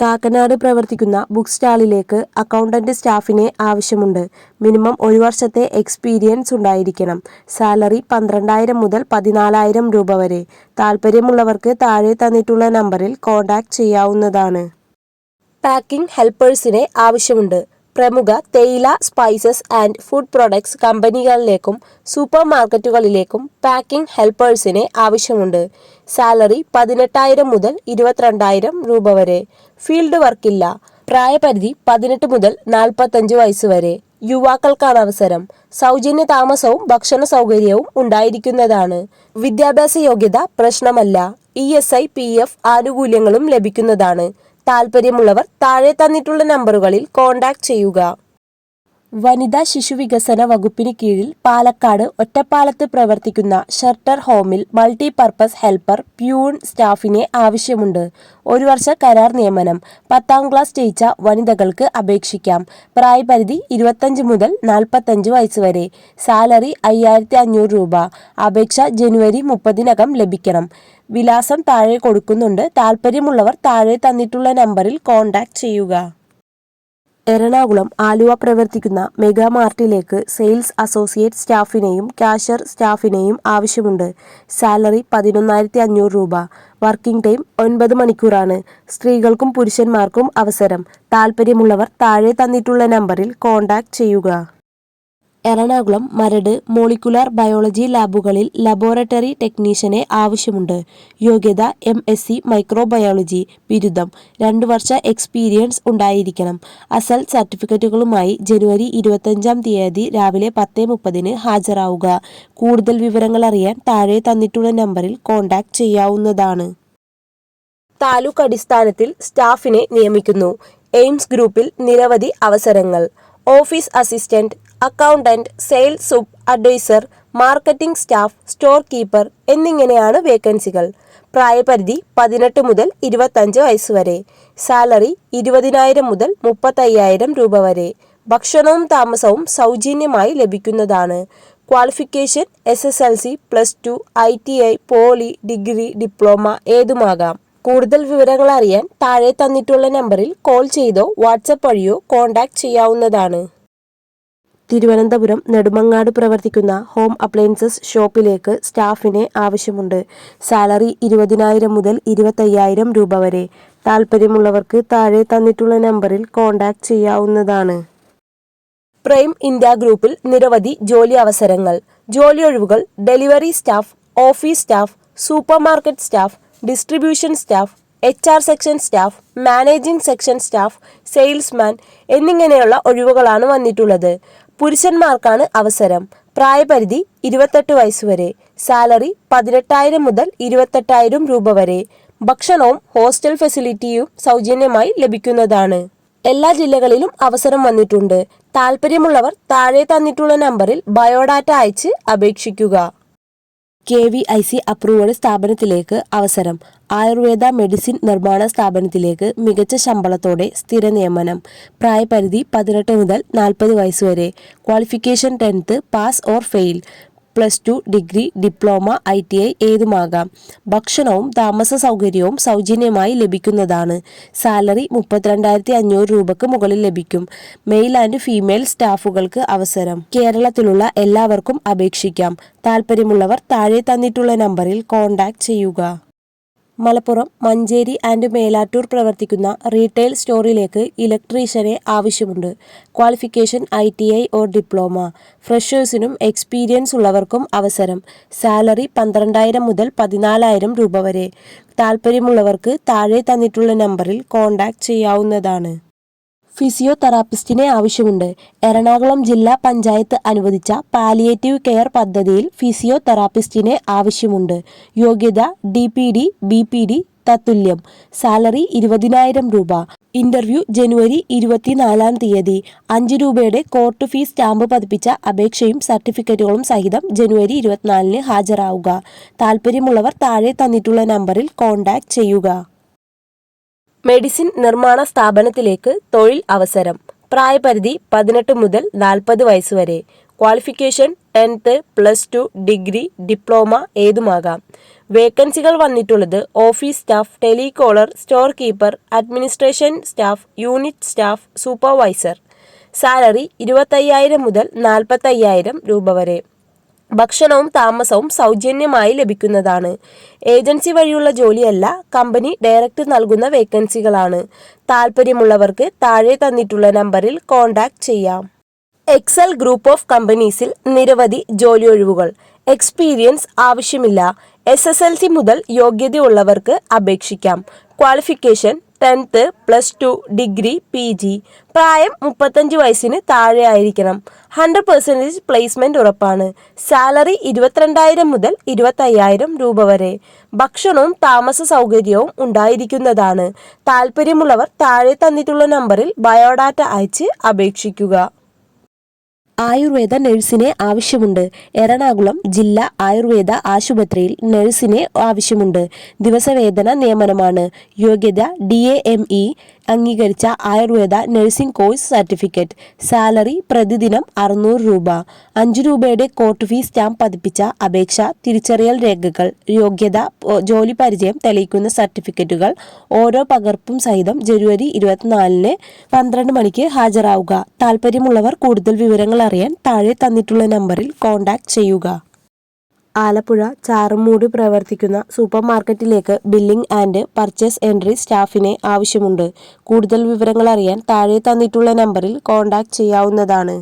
കാക്കനാട് പ്രവർത്തിക്കുന്ന book സ്റ്റാളിലേക്ക് accountant സ്റ്റാഫിനെ ആവശ്യമുണ്ട്. മിനിമം 1 വർഷത്തെ എക്സ്പീരിയൻസ് ഉണ്ടായിരിക്കണം. സാലറി 12,000 മുതൽ 14,000 രൂപ വരെ. താൽപ്പര്യമുള്ളവർക്ക് താഴെ തന്നിട്ടുള്ള നമ്പറിൽ കോൺടാക്ട് ചെയ്യാവുന്നതാണ്. പാക്കിംഗ് ഹെൽപ്പേഴ്സിനെ ആവശ്യമുണ്ട്. പ്രമുഖ തേയില, സ്പൈസസ് ആൻഡ് ഫുഡ് പ്രൊഡക്ട്സ് കമ്പനികളിലേക്കും സൂപ്പർ മാർക്കറ്റുകളിലേക്കും പാക്കിംഗ് ഹെൽപ്പേഴ്സിനെ ആവശ്യമുണ്ട്. സാലറി 18,000 മുതൽ 22,000 രൂപ വരെ. ഫീൽഡ് വർക്കില്ല. പ്രായപരിധി 18 മുതൽ 45 വയസ്സ് വരെ. യുവാക്കൾക്കാണ് അവസരം. സൗജന്യ താമസവും ഭക്ഷണ സൗകര്യവും ഉണ്ടായിരിക്കുന്നതാണ്. വിദ്യാഭ്യാസ യോഗ്യത പ്രശ്നമല്ല. ESI, PF ആനുകൂല്യങ്ങളും ലഭിക്കുന്നതാണ്. താൽപ്പര്യമുള്ളവർ താഴെ തന്നിട്ടുള്ള നമ്പറുകളിൽ കോൺടാക്ട് ചെയ്യുക. വനിതാ ശിശുവികസന വകുപ്പിന് കീഴിൽ പാലക്കാട് ഒറ്റപ്പാലത്ത് പ്രവർത്തിക്കുന്ന ഷെൽട്ടർ ഹോമിൽ മൾട്ടിപർപ്പസ് ഹെൽപ്പർ, പ്യൂൺ സ്റ്റാഫിനെ ആവശ്യമുണ്ട്. 1 വർഷ കരാർ നിയമനം. 10ാം ക്ലാസ് ജയിച്ച വനിതകൾക്ക് അപേക്ഷിക്കാം. പ്രായപരിധി 25 മുതൽ 45 വയസ്സ് വരെ. സാലറി 5,500 രൂപ. അപേക്ഷ ജനുവരി 30-നകം ലഭിക്കണം. വിലാസം താഴെ കൊടുക്കുന്നുണ്ട്. താൽപ്പര്യമുള്ളവർ താഴെ തന്നിട്ടുള്ള നമ്പറിൽ കോൺടാക്ട് ചെയ്യുക. എറണാകുളം ആലുവ പ്രവർത്തിക്കുന്ന മെഗാ മാർട്ടിലേക്ക് സെയിൽസ് അസോസിയേറ്റ് സ്റ്റാഫിനെയും കാഷ്യർ സ്റ്റാഫിനെയും ആവശ്യമുണ്ട്. സാലറി 11,500 രൂപ. വർക്കിംഗ് ടൈം 9 മണിക്കൂറാണ്. സ്ത്രീകൾക്കും പുരുഷന്മാർക്കും അവസരം. താൽപ്പര്യമുള്ളവർ താഴെ തന്നിട്ടുള്ള നമ്പറിൽ കോൺടാക്ട് ചെയ്യുക. എറണാകുളം മരട് മോളിക്കുലാർ ബയോളജി ലാബുകളിൽ ലബോറട്ടറി ടെക്നീഷ്യനെ ആവശ്യമുണ്ട്. യോഗ്യത MSc മൈക്രോബയോളജി ബിരുദം. 2 വർഷ എക്സ്പീരിയൻസ് ഉണ്ടായിരിക്കണം. അസൽ സർട്ടിഫിക്കറ്റുകളുമായി ജനുവരി 25-ാം തീയതി രാവിലെ 10:30-ന് ഹാജരാവുക. കൂടുതൽ വിവരങ്ങൾ അറിയാൻ താഴെ തന്നിട്ടുള്ള നമ്പറിൽ കോൺടാക്ട് ചെയ്യാവുന്നതാണ്. താലൂക്ക് അടിസ്ഥാനത്തിൽ സ്റ്റാഫിനെ നിയമിക്കുന്നു. എയിംസ് ഗ്രൂപ്പിൽ നിരവധി അവസരങ്ങൾ. ഓഫീസ് അസിസ്റ്റന്റ്, അക്കൗണ്ടന്റ്, സെയിൽസ് സൂപ്പ് advisor, marketing staff, store keeper എന്നിങ്ങനെയാണ് വേക്കൻസികൾ. പ്രായപരിധി 18 മുതൽ 25 വയസ്സ് വരെ. സാലറി 20,000 മുതൽ 35,000 രൂപ വരെ. ഭക്ഷണവും താമസവും സൗജന്യമായി ലഭിക്കുന്നതാണ്. Qualification SSLC, +2, ITI, poly, degree, diploma ഏതുമാകാം. കൂടുതൽ വിവരങ്ങൾ അറിയാൻ താഴെ തന്നിട്ടുള്ള നമ്പറിൽ കോൾ ചെയ്തോ വാട്സപ്പ് വഴിയോ കോൺടാക്ട് ചെയ്യാവുന്നതാണ്. തിരുവനന്തപുരം നെടുമങ്ങാട് പ്രവർത്തിക്കുന്ന ഹോം അപ്ലയൻസസ് ഷോപ്പിലേക്ക് സ്റ്റാഫിനെ ആവശ്യമുണ്ട്. സാലറി 20,000 മുതൽ 25,000 രൂപ വരെ. താൽപ്പര്യമുള്ളവർക്ക് താഴെ തന്നിട്ടുള്ള നമ്പറിൽ കോൺടാക്ട് ചെയ്യാവുന്നതാണ്. പ്രൈം ഇന്ത്യ ഗ്രൂപ്പിൽ നിരവധി ജോലി അവസരങ്ങൾ. ജോലി ഒഴിവുകൾ: delivery staff, office staff, super market staff, distribution staff, HR section staff, managing section staff, salesman എന്നിങ്ങനെയുള്ള ഒഴിവുകളാണ് വന്നിട്ടുള്ളത്. പുരുഷന്മാർക്കാണ് അവസരം. പ്രായപരിധി 28 വയസ്സ് വരെ. സാലറി 18,000 മുതൽ 28,000 രൂപ വരെ. ഭക്ഷണവും ഹോസ്റ്റൽ ഫെസിലിറ്റിയും സൗജന്യമായി ലഭിക്കുന്നതാണ്. എല്ലാ ജില്ലകളിലും അവസരം വന്നിട്ടുണ്ട്. താൽപ്പര്യമുള്ളവർ താഴെ തന്നിട്ടുള്ള നമ്പറിൽ ബയോഡാറ്റ അയച്ച് അപേക്ഷിക്കുക. KVIC അപ്രൂവഡ് സ്ഥാപനത്തിലേക്ക് അവസരം. ആയുർവേദ മെഡിസിൻ നിർമ്മാണ സ്ഥാപനത്തിലേക്ക് മികച്ച ശമ്പളത്തോടെ സ്ഥിര നിയമനം. പ്രായപരിധി 18 മുതൽ 40 വയസ്സ് വരെ. Qualification 10th pass or fail. +2, degree, diploma, ITI ഏതുമാകാം. ഭക്ഷണവും താമസ സൗകര്യവും സൗജന്യമായി ലഭിക്കുന്നതാണ്. സാലറി 32,500 രൂപക്ക് മുകളിൽ ലഭിക്കും. മെയിൽ ആൻഡ് ഫീമെയിൽ സ്റ്റാഫുകൾക്ക് അവസരം. കേരളത്തിലുള്ള എല്ലാവർക്കും അപേക്ഷിക്കാം. താൽപ്പര്യമുള്ളവർ താഴെ തന്നിട്ടുള്ള നമ്പറിൽ കോൺടാക്ട് ചെയ്യുക. മലപ്പുറം മഞ്ചേരി ആൻഡ് മേലാറ്റൂർ പ്രവർത്തിക്കുന്ന റീറ്റെയിൽ സ്റ്റോറിലേക്ക് ഇലക്ട്രീഷ്യനെ ആവശ്യമുണ്ട്. Qualification ITI or diploma. ഫ്രഷേഴ്സിനും എക്സ്പീരിയൻസ് ഉള്ളവർക്കും അവസരം. സാലറി 12,000 മുതൽ 14,000 രൂപ വരെ. താൽപ്പര്യമുള്ളവർക്ക് താഴെ തന്നിട്ടുള്ള നമ്പറിൽ കോൺടാക്ട് ചെയ്യാവുന്നതാണ്. ഫിസിയോതെറാപ്പിസ്റ്റിനെ ആവശ്യമുണ്ട്. എറണാകുളം ജില്ലാ പഞ്ചായത്ത് അനുവദിച്ച പാലിയേറ്റീവ് കെയർ പദ്ധതിയിൽ ഫിസിയോതെറാപ്പിസ്റ്റിനെ ആവശ്യമുണ്ട്. യോഗ്യത DPD, BPD തത്തുല്യം. സാലറി 20,000 രൂപ. ഇന്റർവ്യൂ ജനുവരി 24-ാം തീയതി. 5 രൂപയുടെ കോർട്ട് ഫീസ് സ്റ്റാമ്പ് പതിപ്പിച്ച അപേക്ഷയും സർട്ടിഫിക്കറ്റുകളും സഹിതം ജനുവരി 24-ന് ഹാജരാവുക. താൽപ്പര്യമുള്ളവർ താഴെ തന്നിട്ടുള്ള നമ്പറിൽ കോൺടാക്ട് ചെയ്യുക. മെഡിസിൻ നിർമ്മാണ സ്ഥാപനത്തിലേക്ക് തൊഴിൽ അവസരം. പ്രായപരിധി 18 മുതൽ 40 വയസ്സ് വരെ. ക്വാളിഫിക്കേഷൻ 10th, +2, ഡിഗ്രി, ഡിപ്ലോമ ഏതുമാകാം. വേക്കൻസികൾ വന്നിട്ടുള്ളത് office staff, telecaller, store keeper, administration staff, unit staff, supervisor. Salary 25,000 മുതൽ 45,000 രൂപ വരെ. ഭക്ഷണവും താമസവും സൗജന്യമായി ലഭിക്കുന്നതാണ്. ഏജൻസി വഴിയുള്ള ജോലിയല്ല, കമ്പനി ഡയറക്റ്റ് നൽകുന്ന വേക്കൻസികളാണ്. താൽപ്പര്യമുള്ളവർക്ക് താഴെ തന്നിട്ടുള്ള നമ്പറിൽ കോൺടാക്റ്റ് ചെയ്യാം. എക്സൽ ഗ്രൂപ്പ് ഓഫ് കമ്പനീസിൽ നിരവധി ജോലി ഒഴിവുകൾ. എക്സ്പീരിയൻസ് ആവശ്യമില്ല. SSLC മുതൽ യോഗ്യതയുള്ളവർക്ക് അപേക്ഷിക്കാം. Qualification 10th, +2, degree, PG. പ്രായം 35 വയസ്സിന് താഴെ ആയിരിക്കണം. 100% പ്ലേസ്മെന്റ് ഉറപ്പാണ്. സാലറി 22,000 മുതൽ 25,000 രൂപ വരെ. ഭക്ഷണവും താമസ സൗകര്യവും ഉണ്ടായിരിക്കുന്നതാണ്. താൽപ്പര്യമുള്ളവർ താഴെ തന്നിട്ടുള്ള നമ്പറിൽ ബയോഡാറ്റ അയച്ച് അപേക്ഷിക്കുക. ആയുർവേദ നഴ്സിനെ ആവശ്യമുണ്ട്. എറണാകുളം ജില്ലാ ആയുർവേദ ആശുപത്രിയിൽ നഴ്സിനെ ആവശ്യമുണ്ട്. ദിവസവേതന നിയമനമാണ്. യോഗ്യത DAME അംഗീകരിച്ച Ayurveda nursing course certificate. Salary പ്രതിദിനം 600 രൂപ. 5 രൂപയുടെ കോർട്ട് ഫീസ് സ്റ്റാമ്പ് പതിപ്പിച്ച അപേക്ഷ, തിരിച്ചറിയൽ രേഖകൾ, യോഗ്യത, ജോലി പരിചയം തെളിയിക്കുന്ന സർട്ടിഫിക്കറ്റുകൾ ഓരോ പകർപ്പും സഹിതം ജനുവരി 24 12 മണിക്ക് ഹാജരാവുക. താൽപ്പര്യമുള്ളവർ കൂടുതൽ വിവരങ്ങൾ അറിയാൻ താഴെ തന്നിട്ടുള്ള നമ്പറിൽ കോൺടാക്റ്റ് ചെയ്യുക. ആലപ്പുഴ ചാറുമൂട് പ്രവർത്തിക്കുന്ന സൂപ്പർ മാർക്കറ്റിലേക്ക് ബില്ലിംഗ് ആൻഡ് പർച്ചേസ് എൻട്രി സ്റ്റാഫിനെ ആവശ്യമുണ്ട്. കൂടുതൽ വിവരങ്ങൾ അറിയാൻ താഴെ തന്നിട്ടുള്ള നമ്പറിൽ കോൺടാക്റ്റ് ചെയ്യാവുന്നതാണ്.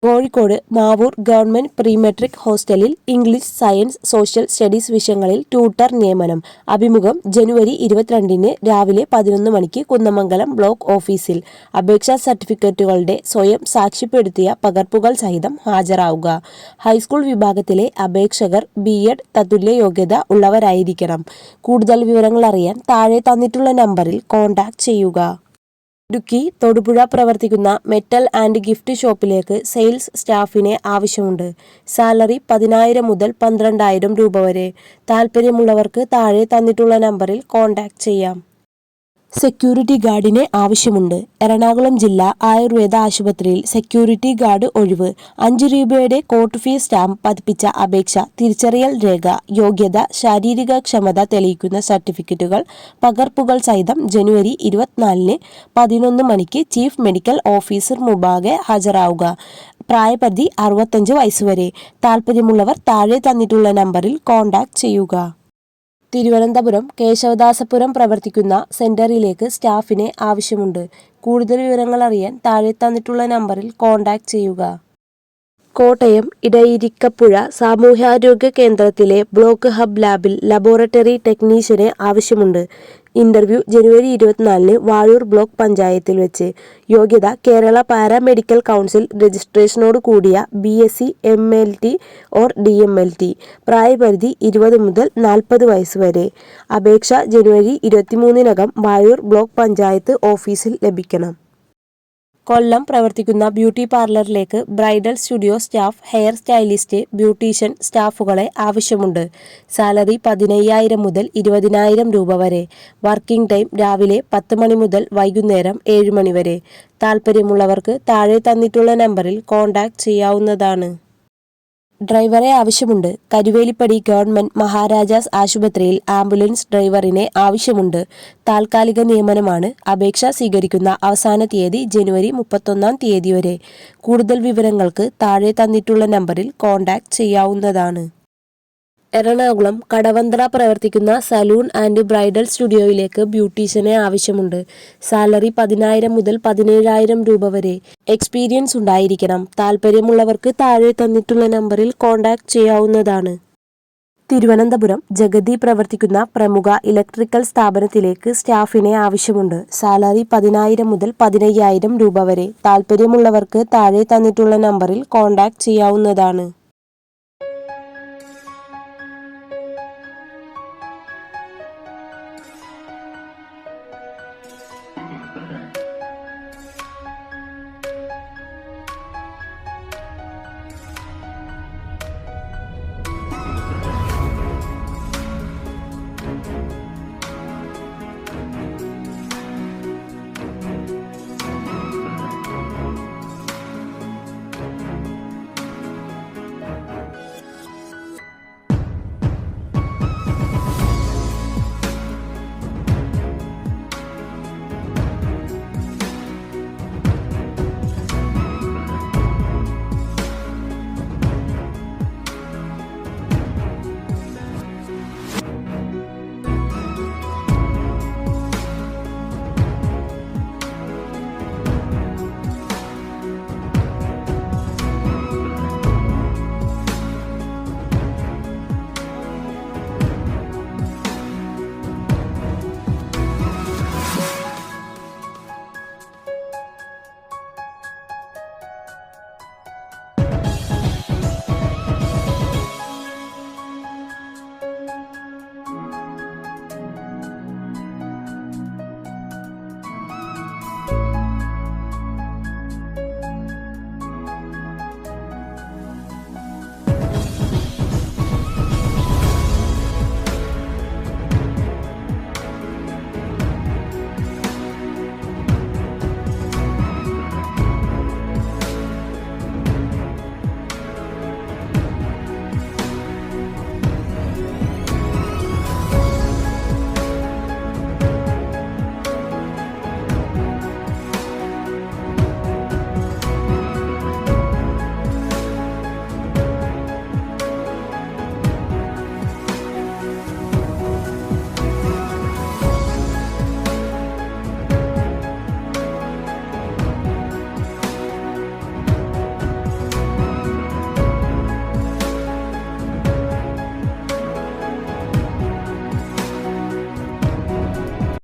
Kozhikode Mavoor government pre metric ഹോസ്റ്റലിൽ ഇംഗ്ലീഷ്, സയൻസ്, സോഷ്യൽ സ്റ്റഡീസ് വിഷയങ്ങളിൽ ട്യൂട്ടർ നിയമനം. അഭിമുഖം ജനുവരി 22 രാവിലെ 11 മണിക്ക് കുന്നമംഗലം ബ്ലോക്ക് ഓഫീസിൽ. അപേക്ഷാ സർട്ടിഫിക്കറ്റുകളുടെ സ്വയം സാക്ഷ്യപ്പെടുത്തിയ പകർപ്പുകൾ സഹിതം ഹാജരാവുക. ഹൈസ്കൂൾ വിഭാഗത്തിലെ അപേക്ഷകർ B.Ed തത്തുല്യ യോഗ്യത ഉള്ളവരായിരിക്കണം. കൂടുതൽ വിവരങ്ങൾ അറിയാൻ താഴെ തന്നിട്ടുള്ള നമ്പറിൽ കോൺടാക്റ്റ് ചെയ്യുക. ഇടുക്കി തൊടുപുഴ പ്രവർത്തിക്കുന്ന മെറ്റൽ ആൻഡ് ഗിഫ്റ്റ് ഷോപ്പിലേക്ക് സെയിൽസ് സ്റ്റാഫിനെ ആവശ്യമുണ്ട്. സാലറി 10,000 മുതൽ 12,000 രൂപ വരെ. താൽപ്പര്യമുള്ളവർക്ക് താഴെ തന്നിട്ടുള്ള നമ്പറിൽ കോൺടാക്റ്റ് ചെയ്യാം. സെക്യൂരിറ്റി ഗാർഡിനെ ആവശ്യമുണ്ട്. എറണാകുളം ജില്ലാ ആയുർവേദ ആശുപത്രിയിൽ സെക്യൂരിറ്റി ഗാർഡ് ഒഴിവ്. 5 രൂപയുടെ കോർട്ട് ഫീസ് സ്റ്റാമ്പ് പതിപ്പിച്ച അപേക്ഷ, തിരിച്ചറിയൽ രേഖ, യോഗ്യത, ശാരീരിക ക്ഷമത തെളിയിക്കുന്ന സർട്ടിഫിക്കറ്റുകൾ പകർപ്പുകൾ സഹിതം ജനുവരി 24 11 മണിക്ക് ചീഫ് മെഡിക്കൽ ഓഫീസർ മുമ്പാകെ ഹാജരാവുക. പ്രായപരിധി 65 വയസ്സ് വരെ. താൽപ്പര്യമുള്ളവർ താഴെ തന്നിട്ടുള്ള നമ്പറിൽ കോൺടാക്റ്റ് ചെയ്യുക. തിരുവനന്തപുരം കേശവദാസപുരം പ്രവർത്തിക്കുന്ന സെന്ററിലേക്ക് സ്റ്റാഫിനെ ആവശ്യമുണ്ട്. കൂടുതൽ വിവരങ്ങൾ അറിയാൻ താഴെ തന്നിട്ടുള്ള നമ്പറിൽ കോൺടാക്റ്റ് ചെയ്യുക. കോട്ടയം ഇടയിരിക്കപ്പുഴ സാമൂഹ്യാരോഗ്യ കേന്ദ്രത്തിലെ ബ്ലോക്ക് ഹബ് ലാബിൽ ലബോറട്ടറി ടെക്നീഷ്യനെ ആവശ്യമുണ്ട്. ഇന്റർവ്യൂ ജനുവരി 24 വാഴൂർ ബ്ലോക്ക് പഞ്ചായത്തിൽ വെച്ച്. യോഗ്യത കേരള പാരാമെഡിക്കൽ കൗൺസിൽ രജിസ്ട്രേഷനോട് കൂടിയ BSc MLT ഓർ DMLT. പ്രായപരിധി 20 മുതൽ 40 വയസ്സ് വരെ. അപേക്ഷ ജനുവരി 23 വാഴൂർ ബ്ലോക്ക് പഞ്ചായത്ത് ഓഫീസിൽ ലഭിക്കണം. കൊല്ലം പ്രവർത്തിക്കുന്ന ബ്യൂട്ടി പാർലറിലേക്ക് bridal studio staff, hair stylist, beautician സ്റ്റാഫുകളെ ആവശ്യമുണ്ട്. സാലറി 15,000 മുതൽ 20,000 രൂപ വരെ. വർക്കിംഗ് ടൈം രാവിലെ 10 മണി മുതൽ വൈകുന്നേരം 7 മണി വരെ. താൽപ്പര്യമുള്ളവർക്ക് താഴെ തന്നിട്ടുള്ള നമ്പറിൽ കോൺടാക്റ്റ് ചെയ്യാവുന്നതാണ്. ഡ്രൈവറെ ആവശ്യമുണ്ട്. കരുവേലിപ്പടി ഗവൺമെന്റ് മഹാരാജാസ് ആശുപത്രിയിൽ ആംബുലൻസ് ഡ്രൈവറിനെ ആവശ്യമുണ്ട്. താൽക്കാലിക നിയമനമാണ്. അപേക്ഷ സ്വീകരിക്കുന്ന അവസാന തീയതി ജനുവരി 31 വരെ. കൂടുതൽ വിവരങ്ങൾക്ക് താഴെ തന്നിട്ടുള്ള നമ്പറിൽ കോൺടാക്റ്റ് ചെയ്യാവുന്നതാണ്. എറണാകുളം കടവന്ത്ര പ്രവർത്തിക്കുന്ന സലൂൺ ആൻഡ് ബ്രൈഡൽ സ്റ്റുഡിയോയിലേക്ക് ബ്യൂട്ടീഷ്യനെ ആവശ്യമുണ്ട്. സാലറി 10,000 മുതൽ 17,000 രൂപ വരെ. എക്സ്പീരിയൻസ് ഉണ്ടായിരിക്കണം. താൽപ്പര്യമുള്ളവർക്ക് താഴെ തന്നിട്ടുള്ള നമ്പറിൽ കോൺടാക്റ്റ് ചെയ്യാവുന്നതാണ്. തിരുവനന്തപുരം ജഗതി പ്രവർത്തിക്കുന്ന പ്രമുഖ ഇലക്ട്രിക്കൽ സ്ഥാപനത്തിലേക്ക് സ്റ്റാഫിനെ ആവശ്യമുണ്ട്. സാലറി 10,000 മുതൽ 15,000 രൂപ വരെ. താൽപ്പര്യമുള്ളവർക്ക് താഴെ തന്നിട്ടുള്ള നമ്പറിൽ കോൺടാക്റ്റ് ചെയ്യാവുന്നതാണ്.